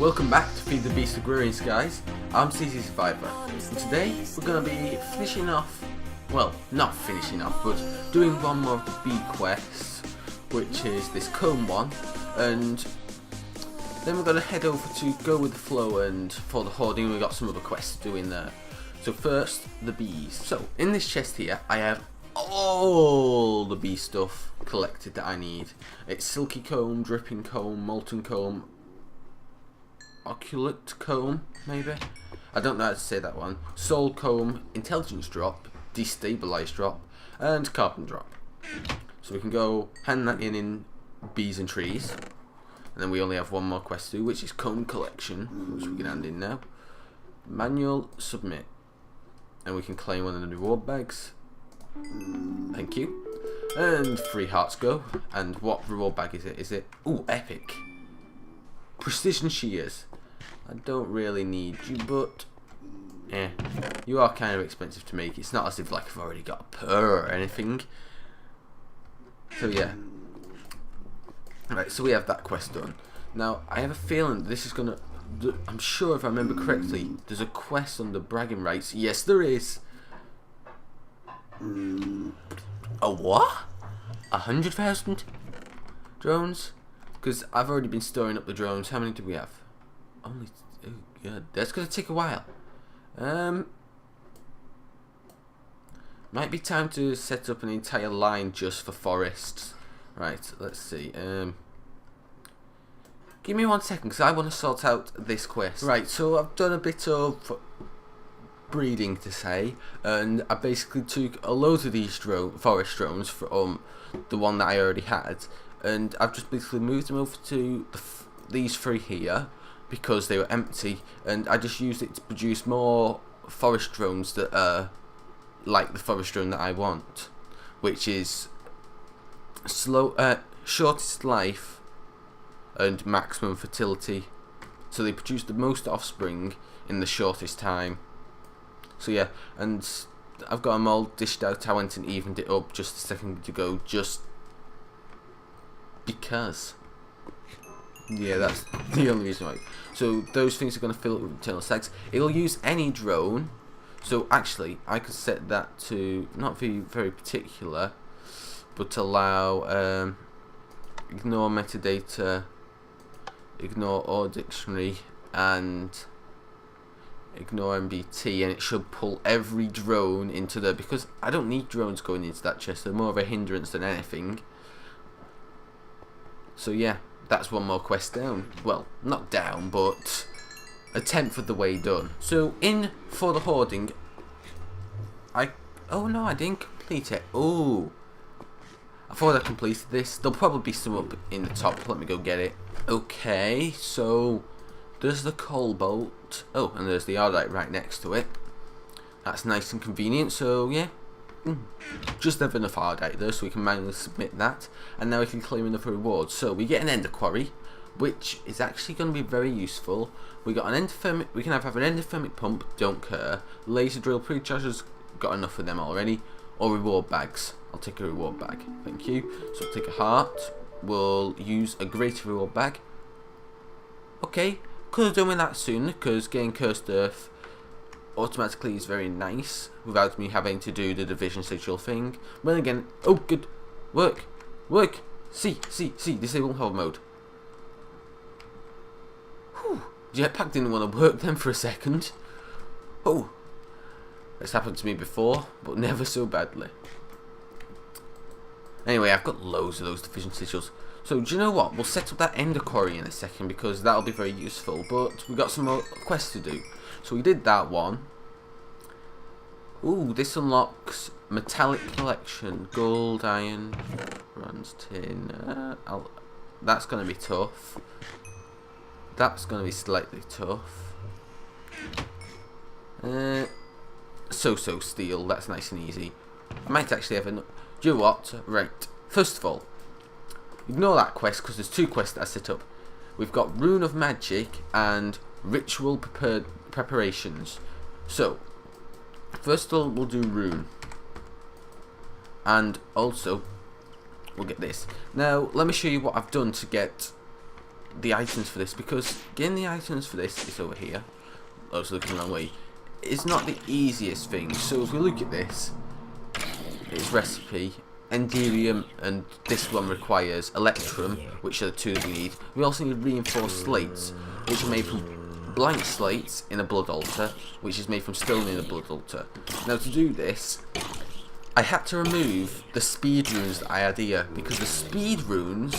Welcome back to Feed the Beast Agrarian, guys. I'm CZSurvivor, and today we're going to be finishing off, well, not finishing off, but doing one more of the bee quests, which is this comb one, and then we're going to head over to Go With The Flow, and for the hoarding we've got some other quests to do in there. So first, the bees. So in this chest here, I have all the bee stuff collected that I need. It's silky comb, dripping comb, molten comb, oculate comb, maybe? I don't know how to say that one. Soul comb, intelligence drop, destabilize drop, and carbon drop. So we can go hand that in bees and trees. And then we only have one more quest to do, which is comb collection, which we can hand in now. Manual submit. And we can claim one of the reward bags. Thank you. And 3 hearts go. And what reward bag is it? Is it? Ooh, epic. Precision shears. I don't really need you, but you are kind of expensive to make. It's not as if like I've already got a purr or anything. So yeah. Right, so we have that quest done. Now I have a feeling this is gonna. I'm sure if I remember correctly, there's a quest on the bragging rights. Yes, there is. A what? 100,000 drones? Because I've already been storing up the drones. How many do we have? Only. Oh god, that's gonna take a while. Might be time to set up an entire line just for forests. Right, let's see. Give me 1 second, because I want to sort out this quest. Right, so I've done a bit of breeding to say, and I basically took a load of these forest drones from the one that I already had, and I've just basically moved them over to these 3 here because they were empty, and I just used it to produce more forest drones that are like the forest drone that I want, which is shortest life and maximum fertility. So they produce the most offspring in the shortest time. So yeah, and I've got them all dished out. I went and evened it up just a second ago, just because. Yeah, that's the only reason why. So those things are going to fill up with internal stacks. It'll use any drone. So actually, I could set that to not be very particular, but allow ignore metadata, ignore all dictionary, and ignore MBT, and it should pull every drone into there, because I don't need drones going into that chest. They're more of a hindrance than anything. So yeah, that's one more quest down. Well, not down, but a 10th of the way done. So in for the hoarding, oh no, I didn't complete it. Oh, I thought I completed this. There'll probably be some up in the top. Let me go get it. Okay, so there's the coal bolt. Oh, and there's the Ardite right next to it. That's nice and convenient. So yeah, just have enough Ardite there, so we can manually submit that, and now we can claim another reward. So we get an ender quarry, which is actually going to be very useful. We got an endothermic. We can have an endothermic pump. Don't care. Laser drill prechargers. Got enough of them already. Or reward bags. I'll take a reward bag. Thank you. So I'll take a heart. We'll use a greater reward bag. Okay. Could have done with that sooner, because getting cursed earth automatically is very nice without me having to do the division sigil thing. But again, oh good. Work. See. Disable hold mode. Whew. Jetpack didn't want to work then for a second. Oh. It's happened to me before, but never so badly. Anyway, I've got loads of those division sigils. So, do you know what? We'll set up that ender quarry in a second, because that'll be very useful. But we've got some more quests to do. So we did that one. Ooh, this unlocks metallic collection. Gold, iron, bronze, tin. That's going to be tough. That's going to be slightly tough. So steel, that's nice and easy. I might actually have do you know what? Right, first of all, ignore that quest, because there's 2 quests that I set up. We've got Rune of Magic and Ritual Preparations. So, first of all, we'll do Rune. And also, we'll get this. Now, let me show you what I've done to get the items for this, because getting the items for this is over here. I was looking the wrong way. It's not the easiest thing. So if we look at this, its recipe, Enderium, and this one requires Electrum, which are the two that we need. We also need reinforced slates, which are made from blank slates in a blood altar, which is made from stone in a blood altar. Now to do this, I had to remove the speed runes that I had here, because the speed runes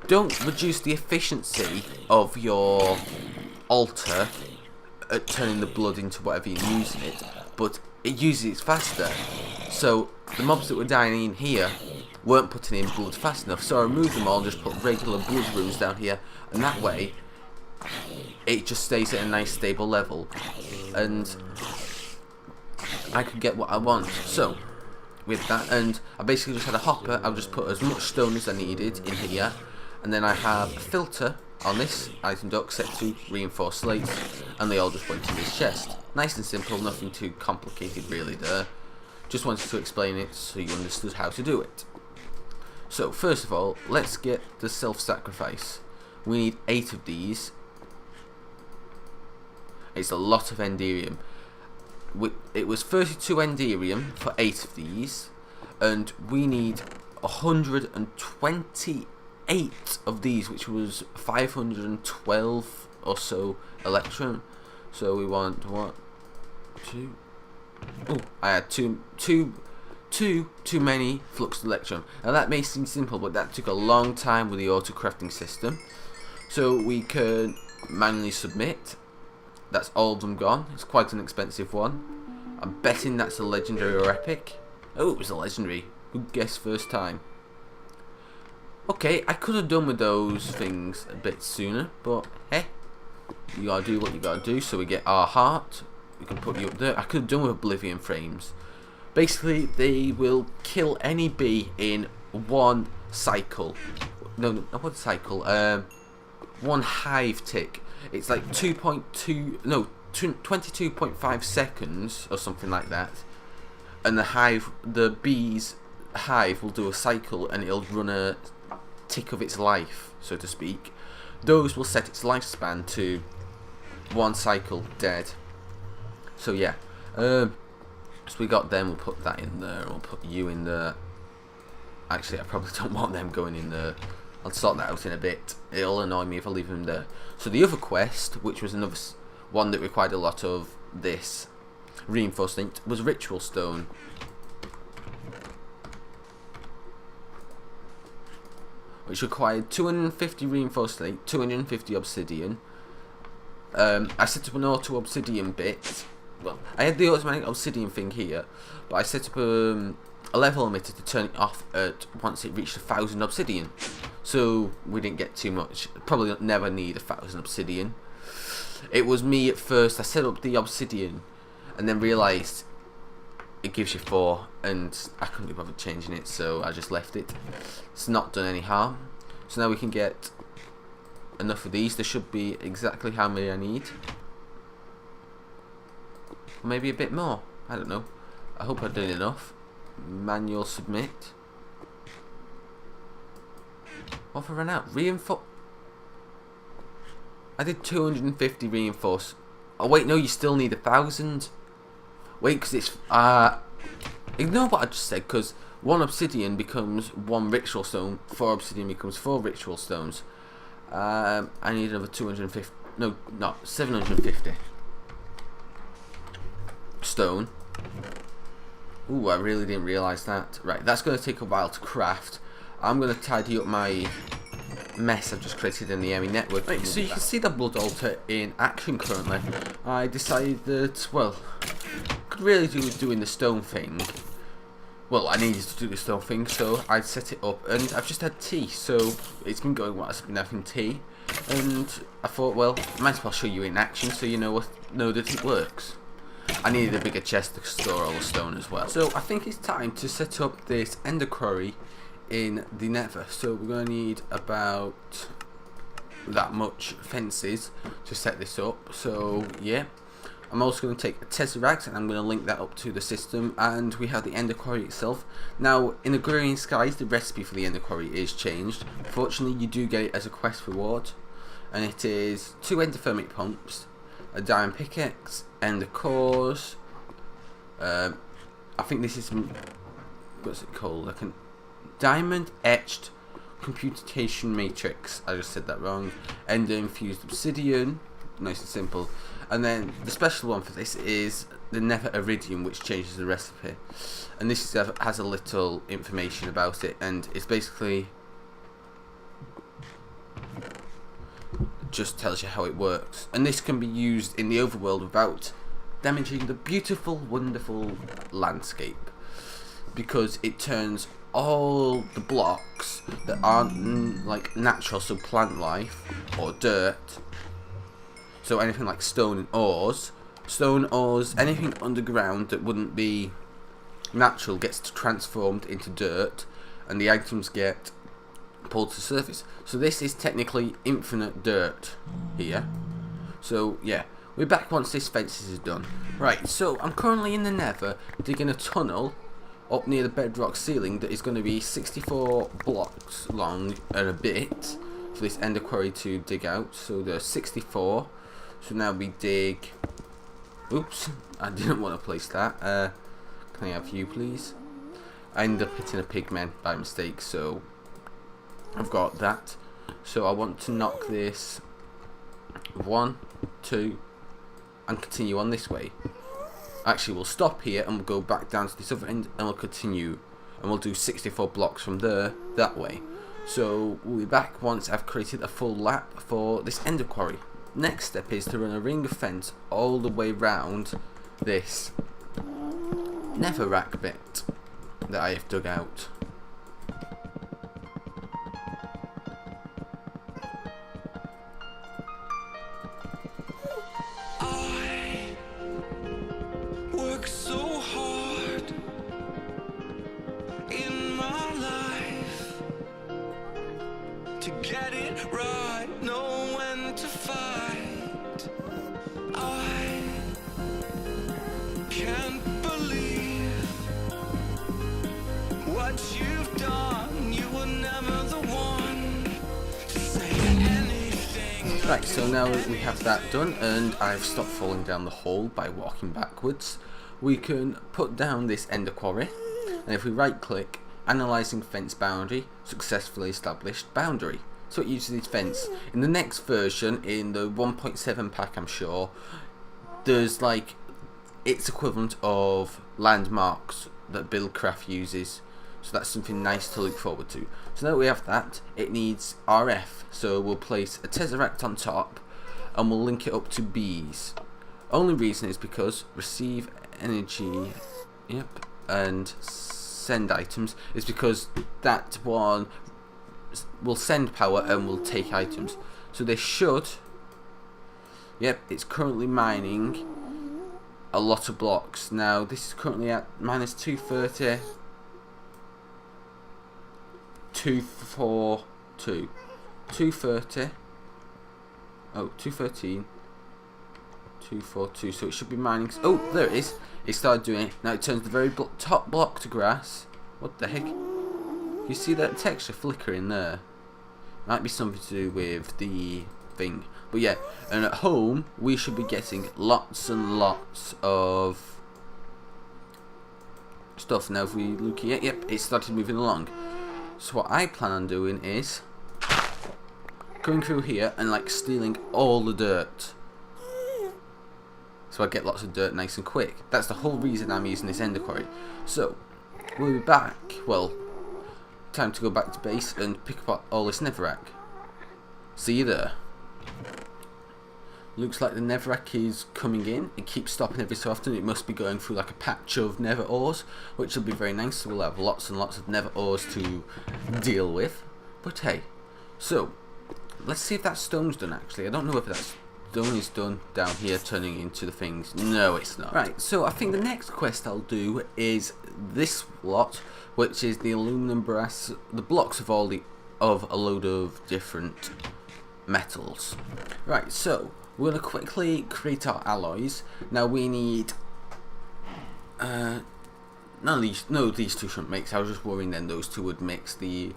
don't reduce the efficiency of your altar at turning the blood into whatever you're using it, but it uses it faster. So the mobs that were dying in here weren't putting in blood fast enough, so I removed them all and just put regular blood runes down here, and that way it just stays at a nice stable level and I could get what I want. So with that, and I basically just had a hopper. I'll just put as much stone as I needed in here, and then I have a filter on this item dock set to reinforced slates, and they all just went in this chest. Nice and simple, nothing too complicated really there. Just wanted to explain it so you understood how to do it. So first of all, let's get the self-sacrifice. We need 8 of these. It's a lot of Enderium. It was 32 Enderium for 8 of these, and we need 128 of these, which was 512 or so Electrum. So we want what? 2. Oh, I had too many Flux Electrum. Now that may seem simple, but that took a long time with the auto crafting system. So we can manually submit. That's all of them gone. It's quite an expensive one. I'm betting that's a legendary or epic. Oh, it was a legendary. Good guess first time. Okay, I could have done with those things a bit sooner, but hey, you gotta do what you gotta do. So we get our heart. We can put you up there. I could have done with Oblivion frames. Basically, they will kill any bee in one cycle. No, not one cycle. One hive tick. It's like 22.5 seconds or something like that. And the bee's hive will do a cycle, and it'll run a tick of its life, so to speak. Those will set its lifespan to one cycle dead. So yeah, so we got them. We'll put that in there. We'll put you in there. Actually, I probably don't want them going in there. I'll sort that out in a bit. It'll annoy me if I leave them there. So the other quest, which was another one that required a lot of this reinforcement, was Ritual Stone. Which required 250 reinforcement, 250 obsidian. I set up an auto obsidian bit. Well, I had the automatic obsidian thing here, but I set up a level limiter to turn it off at once it reached 1,000 obsidian. So we didn't get too much. Probably never need 1,000 obsidian. It was me at first. I set up the obsidian and then realised it gives you 4, and I couldn't be bothered changing it, so I just left it. It's not done any harm. So now we can get enough of these. There should be exactly how many I need. Maybe a bit more. I don't know. I hope I did enough. Manual submit. What have I run out? Reinforce. I did 250 reinforce. Oh wait, no, you still need 1,000. Wait, because it's ignore what I just said, because 1 obsidian becomes 1 ritual stone. 4 obsidian becomes 4 ritual stones. I need another 250. No, not 750 stone. Ooh, I really didn't realise that. Right, that's going to take a while to craft. I'm going to tidy up my mess I've just created in the area network. Right, so you can see the blood altar in action currently. I decided that, well, I could really do with doing the stone thing. Well, I needed to do the stone thing, so I set it up, and I've just had tea, so it's been going while I've been having tea, and I thought, well, I might as well show you in action so you know that it works. I needed a bigger chest to store all the stone as well. So I think it's time to set up this ender quarry in the nether. So we're going to need about that much fences to set this up. So yeah, I'm also going to take a Tesseract and I'm going to link that up to the system, and we have the Ender Quarry itself. Now in Agrarian Skies the recipe for the Ender Quarry is changed. Fortunately you do get it as a quest reward, and it is 2 endothermic pumps, a diamond pickaxe, ender cores, I think this is, what's it called, like a diamond etched computation matrix, I just said that wrong, ender infused obsidian, nice and simple. And then the special one for this is the nether iridium, which changes the recipe, and this has a little information about it, and it's basically just tells you how it works, and this can be used in the overworld without damaging the beautiful, wonderful landscape, because it turns all the blocks that aren't like natural, so plant life or dirt, so anything like stone ores, anything underground that wouldn't be natural gets transformed into dirt, and the items get pulled to the surface. So this is technically infinite dirt here. So yeah, we're back once this fence is done. Right, so I'm currently in the nether digging a tunnel up near the bedrock ceiling that is going to be 64 blocks long and a bit for this ender quarry to dig out. So there's 64. So now we dig, oops, I didn't want to place that. Can I have you please? I ended up hitting a pigman by mistake, so I've got that. So I want to knock this 1, 2 and continue on this way. Actually, we'll stop here and we'll go back down to this other end and we'll continue, and we'll do 64 blocks from there that way. So we'll be back once I've created a full lap for this ender quarry. Next step is to run a ring of fence all the way round this netherrack bit that I have dug out. To get it right, know when to fight. I can't believe what you've done. You were never the one to say anything. Right, so now we have that done and I've stopped falling down the hole by walking backwards. We can put down this ender quarry, and if we right click, analyzing fence boundary, successfully established boundary. So it uses its fence. In the next version, in the 1.7 pack I'm sure, there's like its equivalent of landmarks that Buildcraft uses. So that's something nice to look forward to. So now that we have that, it needs RF. So we'll place a Tesseract on top and we'll link it up to bees. Only reason is because receive energy, yep, and send items is because that one will send power and will take items. So they should, yep, it's currently mining a lot of blocks. Now this is currently at minus 230, 242, 230, oh 213, 242, so it should be mining. Oh, there it is. It started doing it. Now it turns the very top block to grass. What the heck? You see that texture flickering there? Might be something to do with the thing. But yeah, and at home we should be getting lots and lots of stuff. Now if we look here, yep, it started moving along. So what I plan on doing is going through here and like stealing all the dirt, so I get lots of dirt nice and quick. That's the whole reason I'm using this ender quarry. So we'll be back, well, time to go back to base and pick up all this netherrack. See you there. Looks like the netherrack is coming in. It keeps stopping every so often. It must be going through like a patch of nether ores, which will be very nice. So we'll have lots and lots of nether ores to deal with. But hey, so let's see if that stone's done actually. I don't know if that stone is done down here turning into the things. No, it's not. Right, so I think the next quest I'll do is this lot, which is the aluminum brass, the blocks of a load of different metals. Right, so we're going to quickly create our alloys. Now we need... no, these two shouldn't mix. I was just worrying then those two would mix, the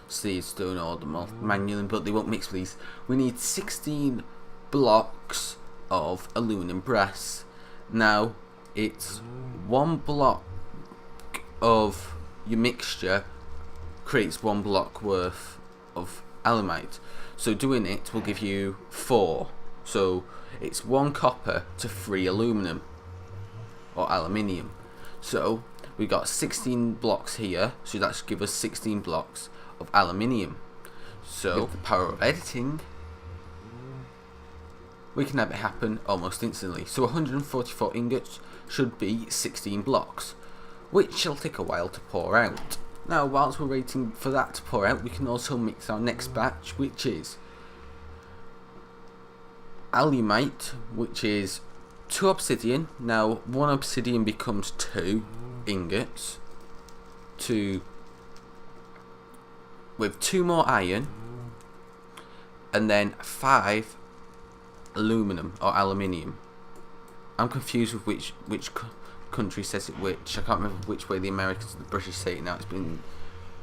stone or the magnesium, but they won't mix with these. We need 16 blocks of aluminum brass. Now it's 1 block of your mixture creates 1 block worth of alumite. So doing it will give you 4. So it's 1 copper to 3 aluminum or aluminium. So we got 16 blocks here, so that should give us 16 blocks of aluminium. So with the power of editing, we can have it happen almost instantly. So 144 ingots should be 16 blocks, which shall take a while to pour out. Now whilst we're waiting for that to pour out, we can also mix our next batch, which is alumite, which is 2 obsidian. Now 1 obsidian becomes 2 ingots, with 2 more iron, and then 5 aluminum or aluminium. I'm confused with which country says it which. I can't remember which way the Americans and the British say it now. It's been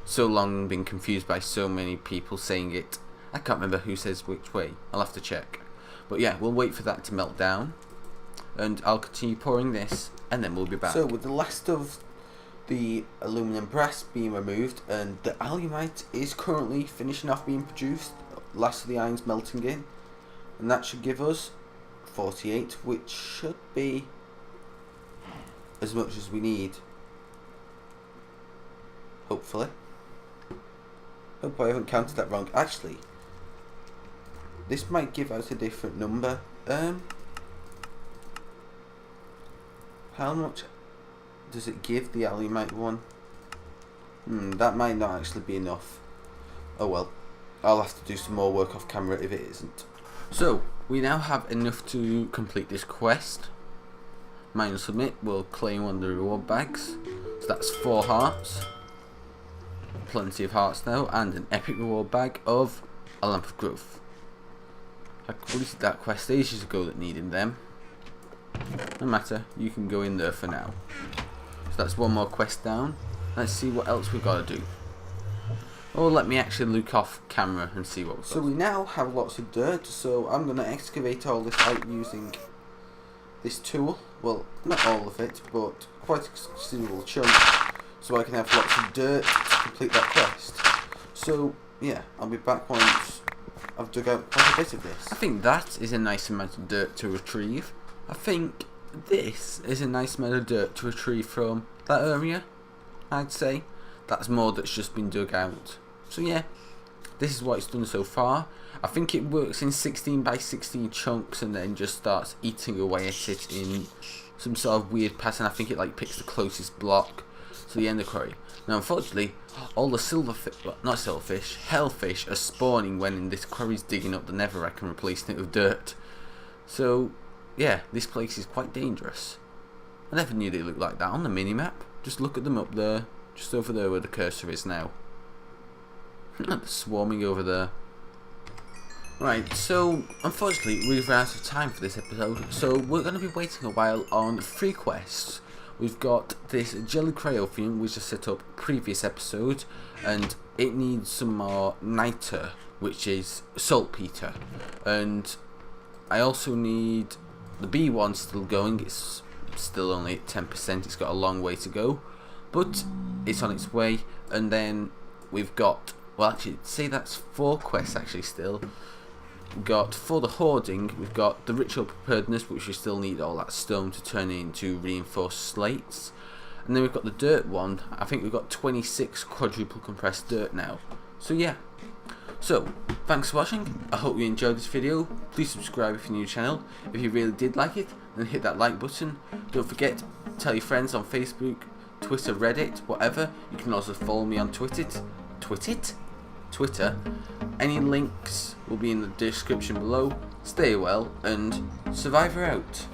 so long and been confused by so many people saying it. I can't remember who says which way. I'll have to check. But yeah, we'll wait for that to melt down, and I'll continue pouring this, and then we'll be back. So with the last of the aluminum brass being removed, and the alumite is currently finishing off being produced, last of the iron's melting in, and that should give us 48, which should be as much as we need, hopefully. Hope I haven't counted that wrong. Actually, this might give out a different number. How much does it give, the alumite one? That might not actually be enough. Oh well, I'll have to do some more work off camera if it isn't. So we now have enough to complete this quest. Mine submit will claim one of the reward bags. So that's 4 hearts. Plenty of hearts now, and an epic reward bag of a lamp of growth. I completed that quest ages ago that needed them. No matter, you can go in there for now. So that's 1 more quest down. Let's see what else we've got to do. Or let me actually look off camera and see what we've got. So we now have lots of dirt, so I'm going to excavate all this out using this tool. Well, not all of it, but quite a considerable chunk, so I can have lots of dirt to complete that quest. So yeah, I'll be back once I've dug out quite a bit of this. I think that is a nice amount of dirt to retrieve. I think this is a nice amount of dirt to retrieve from that area, I'd say. That's more that's just been dug out. So yeah, this is what it's done so far. I think it works in 16 by 16 chunks and then just starts eating away at it in some sort of weird pattern. I think it like picks the closest block to the end of quarry. Now unfortunately, all the hellfish are spawning when this quarry's digging up the netherrack and replacing it with dirt. So yeah, this place is quite dangerous. I never knew they looked like that on the mini-map. Just look at them up there, just over there where the cursor is now. They're swarming over there. Right, so unfortunately we've run out of time for this episode, so we're going to be waiting a while on 3 quests. We've got this jelly cryo thing which I set up previous episode, and it needs some more niter, which is saltpeter, and I also need the B one still going. It's still only at 10%, it's got a long way to go, but it's on its way. And then we've got, well actually say that's 4 quests actually still. We've got for the hoarding, we've got the ritual preparedness, which we still need all that stone to turn into reinforced slates, and then we've got the dirt one. I think we've got 26 quadruple compressed dirt now. So yeah, so thanks for watching. I hope you enjoyed this video. Please subscribe if you're new to the channel. If you really did like it, then hit that like button. Don't forget to tell your friends on Facebook, Twitter, Reddit, whatever. You can also follow me on Twitter. Any links will be in the description below. Stay well, and Survivor out.